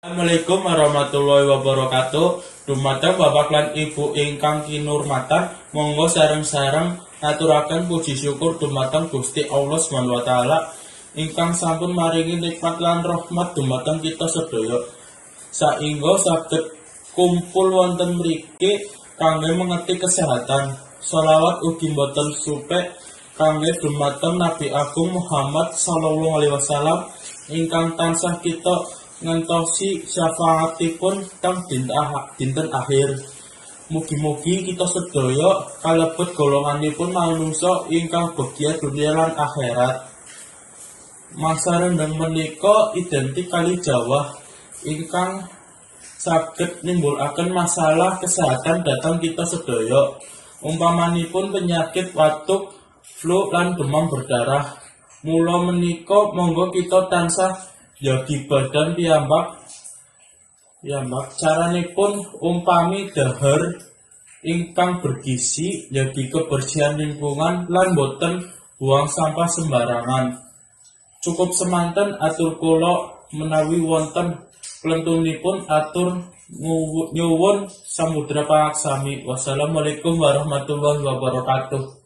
Assalamualaikum warahmatullahi wabarakatuh. Dumateng Bapak lan Ibu ingkang kinurmatan, monggo sareng-sareng ngaturaken puji syukur dumateng Gusti Allah Subhanahu wa taala ingkang sampun maringi nikmat lan rahmat dumateng kita sedaya. Saengga saged kumpul wonten mriki kangge mengerti kesehatan. Sholawat ugi boten supe kangge dumateng Nabi Agung Muhammad sallallahu alaihi wasallam ingkang tansah kita ngentosi syafaatipun teng dinten akhir. Mugi-mugi kita sedaya kalebet golonganipun manungsa ingkang begya dunia lan akhirat. Mangsa rendeng menika identik kali Jawa ingkang saged nimbulaken masalah kesehatan dhateng kita sedaya. Umpamanipun penyakit watuk, flu lan demam berdarah. Mula menika monggo kita tansah yagi badan piyambak. Caranipun umpami dahar ingkang bergizi, yagi kebersihan lingkungan lan boten buang sampah sembarangan. Cukup semanten atur kula menawi wonten plentunipun atur nyuwun samudra pangaksami. Wassalamualaikum warahmatullahi wabarakatuh.